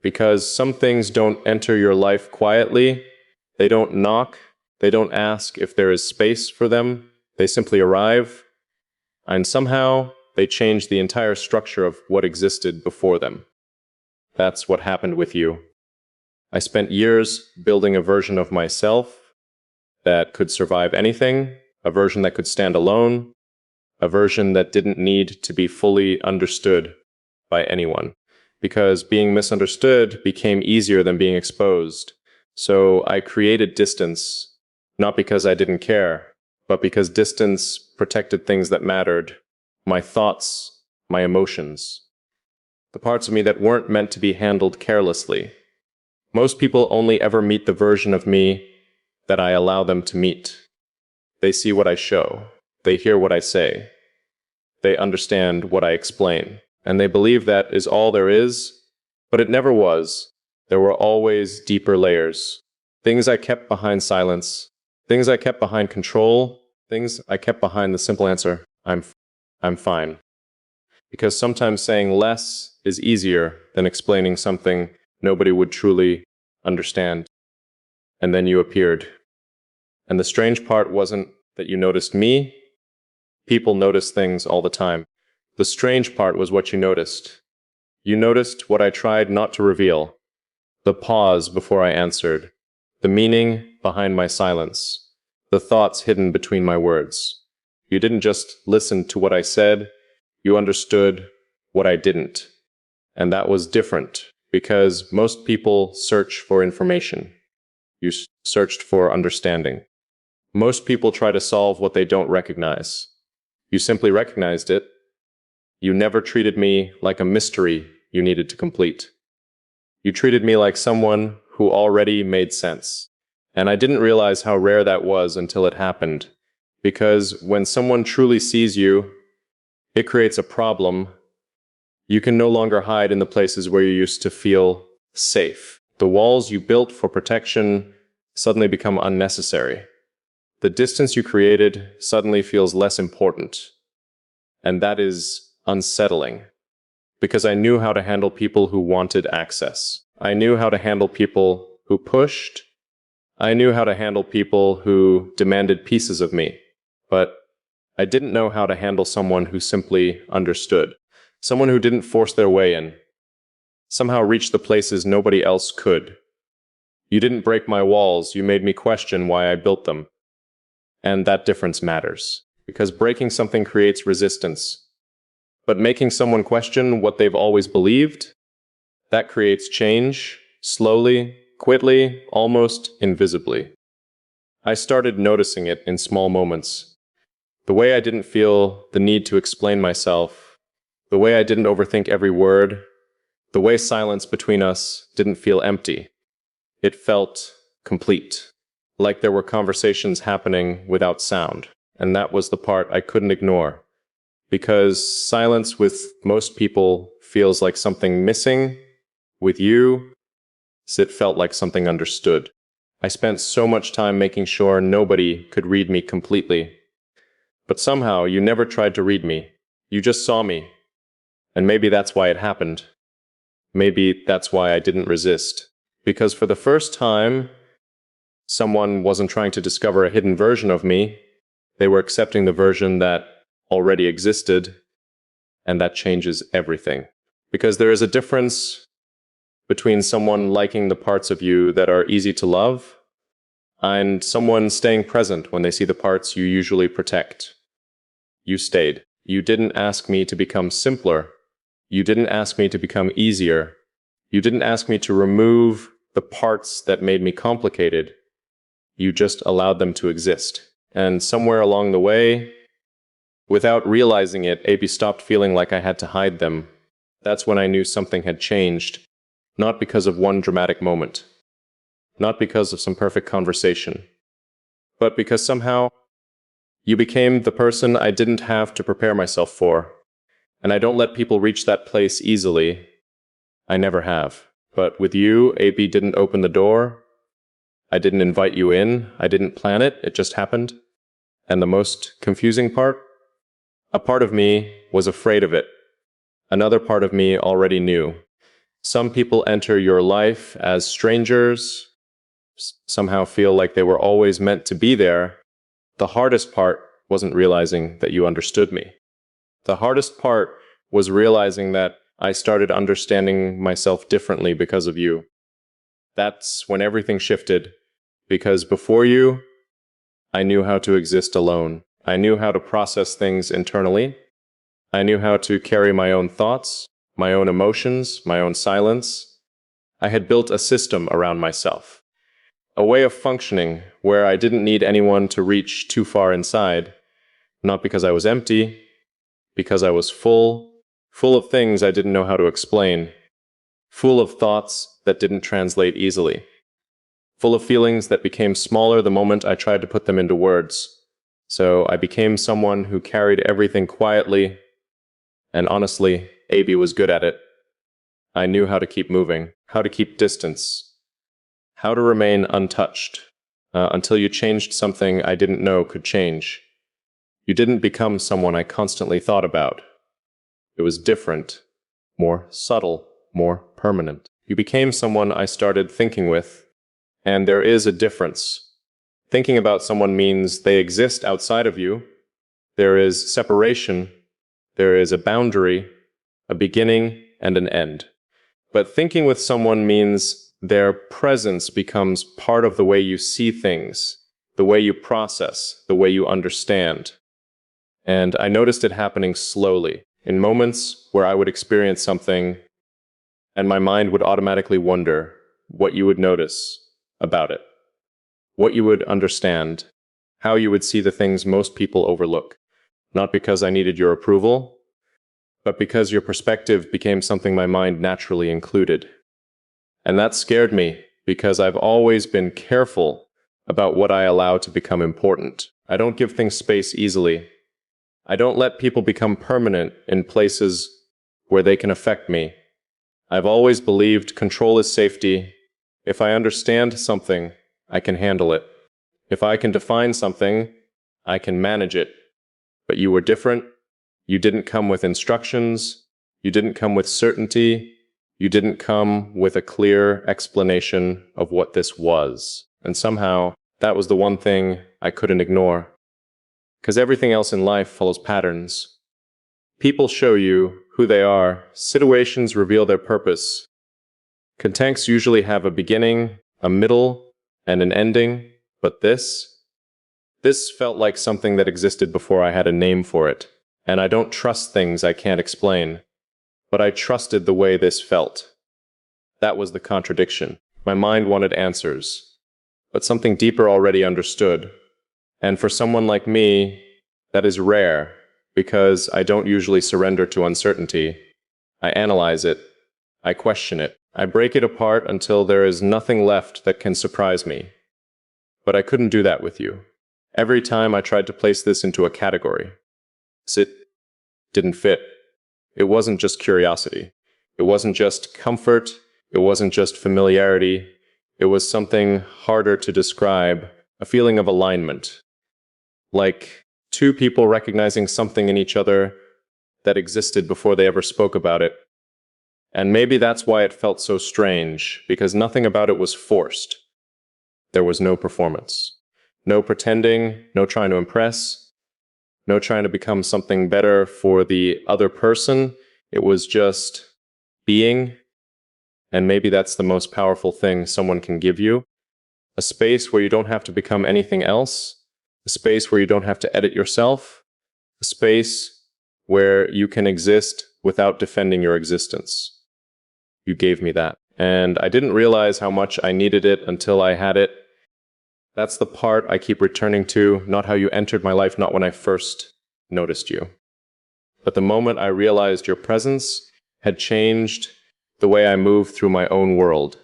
Because some things don't enter your life quietly, they don't knock, they don't ask if there is space for them, they simply arrive, and somehow they change the entire structure of what existed before them. That's what happened with you. I spent years building a version of myself that could survive anything, a version that could stand alone, a version that didn't need to be fully understood by anyone. Because being misunderstood became easier than being exposed. So I created distance, not because I didn't care, but because distance protected things that mattered, my thoughts, my emotions, the parts of me that weren't meant to be handled carelessly. Most people only ever meet the version of me that I allow them to meet. They see what I show, they hear what I say, they understand what I explain. And they believe that is all there is, but it never was. There were always deeper layers. Things I kept behind silence, things I kept behind control, things I kept behind the simple answer, I'm fine. Because sometimes saying less is easier than explaining something nobody would truly understand. And then you appeared. And the strange part wasn't that you noticed me. People notice things all the time. The strange part was what you noticed. You noticed what I tried not to reveal. The pause before I answered. The meaning behind my silence. The thoughts hidden between my words. You didn't just listen to what I said, you understood what I didn't. And that was different, because most people search for information. You searched for understanding. Most people try to solve what they don't recognize. You simply recognized it. You never treated me like a mystery you needed to complete. You treated me like someone who already made sense. And I didn't realize how rare that was until it happened. Because when someone truly sees you, it creates a problem. You can no longer hide in the places where you used to feel safe. The walls you built for protection suddenly become unnecessary. The distance you created suddenly feels less important. And that is unsettling, because I knew how to handle people who wanted access. I knew how to handle people who pushed. I knew how to handle people who demanded pieces of me. But I didn't know how to handle someone who simply understood. Someone who didn't force their way in. Somehow reach the places nobody else could. You didn't break my walls, you made me question why I built them. And that difference matters, because breaking something creates resistance. But making someone question what they've always believed, that creates change, slowly, quickly, almost invisibly. I started noticing it in small moments. The way I didn't feel the need to explain myself, the way I didn't overthink every word, the way silence between us didn't feel empty. It felt complete, like there were conversations happening without sound. And that was the part I couldn't ignore. Because silence with most people feels like something missing. With you, it felt like something understood. I spent so much time making sure nobody could read me completely. But somehow you never tried to read me. You just saw me. And maybe that's why it happened. Maybe that's why I didn't resist. Because for the first time, someone wasn't trying to discover a hidden version of me. They were accepting the version that already existed, and that changes everything. Because there is a difference between someone liking the parts of you that are easy to love and someone staying present when they see the parts you usually protect. You stayed. You didn't ask me to become simpler. You didn't ask me to become easier. You didn't ask me to remove the parts that made me complicated. You just allowed them to exist. And somewhere along the way, without realizing it, AB stopped feeling like I had to hide them. That's when I knew something had changed. Not because of one dramatic moment. Not because of some perfect conversation. But because somehow you became the person I didn't have to prepare myself for. And I don't let people reach that place easily. I never have. But with you, AB didn't open the door. I didn't invite you in. I didn't plan it. It just happened. And the most confusing part? A part of me was afraid of it. Another part of me already knew. Some people enter your life as strangers, somehow feel like they were always meant to be there. The hardest part wasn't realizing that you understood me. The hardest part was realizing that I started understanding myself differently because of you. That's when everything shifted, because before you, I knew how to exist alone. I knew how to process things internally. I knew how to carry my own thoughts, my own emotions, my own silence. I had built a system around myself, a way of functioning where I didn't need anyone to reach too far inside, not because I was empty, because I was full of things I didn't know how to explain, full of thoughts that didn't translate easily, full of feelings that became smaller the moment I tried to put them into words. So I became someone who carried everything quietly, and honestly, AB was good at it. I knew how to keep moving, how to keep distance, how to remain untouched, until you changed something I didn't know could change. You didn't become someone I constantly thought about. It was different, more subtle, more permanent. You became someone I started thinking with, and there is a difference. Thinking about someone means they exist outside of you. There is separation, there is a boundary, a beginning and an end. But thinking with someone means their presence becomes part of the way you see things, the way you process, the way you understand. And I noticed it happening slowly, in moments where I would experience something and my mind would automatically wonder what you would notice about it, what you would understand, how you would see the things most people overlook. Not because I needed your approval, but because your perspective became something my mind naturally included. And that scared me, because I've always been careful about what I allow to become important. I don't give things space easily. I don't let people become permanent in places where they can affect me. I've always believed control is safety. If I understand something, I can handle it. If I can define something, I can manage it. But you were different. You didn't come with instructions. You didn't come with certainty. You didn't come with a clear explanation of what this was. And somehow, that was the one thing I couldn't ignore. Because everything else in life follows patterns. People show you who they are. Situations reveal their purpose. Contexts usually have a beginning, a middle, and an ending. But this felt like something that existed before I had a name for it. And I don't trust things I can't explain. But I trusted the way this felt. That was the contradiction. My mind wanted answers, but something deeper already understood. And for someone like me, that is rare, because I don't usually surrender to uncertainty. I analyze it. I question it. I break it apart until there is nothing left that can surprise me. But I couldn't do that with you. Every time I tried to place this into a category, it didn't fit. It wasn't just curiosity. It wasn't just comfort. It wasn't just familiarity. It was something harder to describe, a feeling of alignment. Like two people recognizing something in each other that existed before they ever spoke about it. And maybe that's why it felt so strange, because nothing about it was forced. There was no performance. No pretending, no trying to impress, no trying to become something better for the other person. It was just being. And maybe that's the most powerful thing someone can give you. A space where you don't have to become anything else. A space where you don't have to edit yourself. A space where you can exist without defending your existence. You gave me that. And I didn't realize how much I needed it until I had it. That's the part I keep returning to, not how you entered my life, not when I first noticed you. But the moment I realized your presence had changed the way I moved through my own world.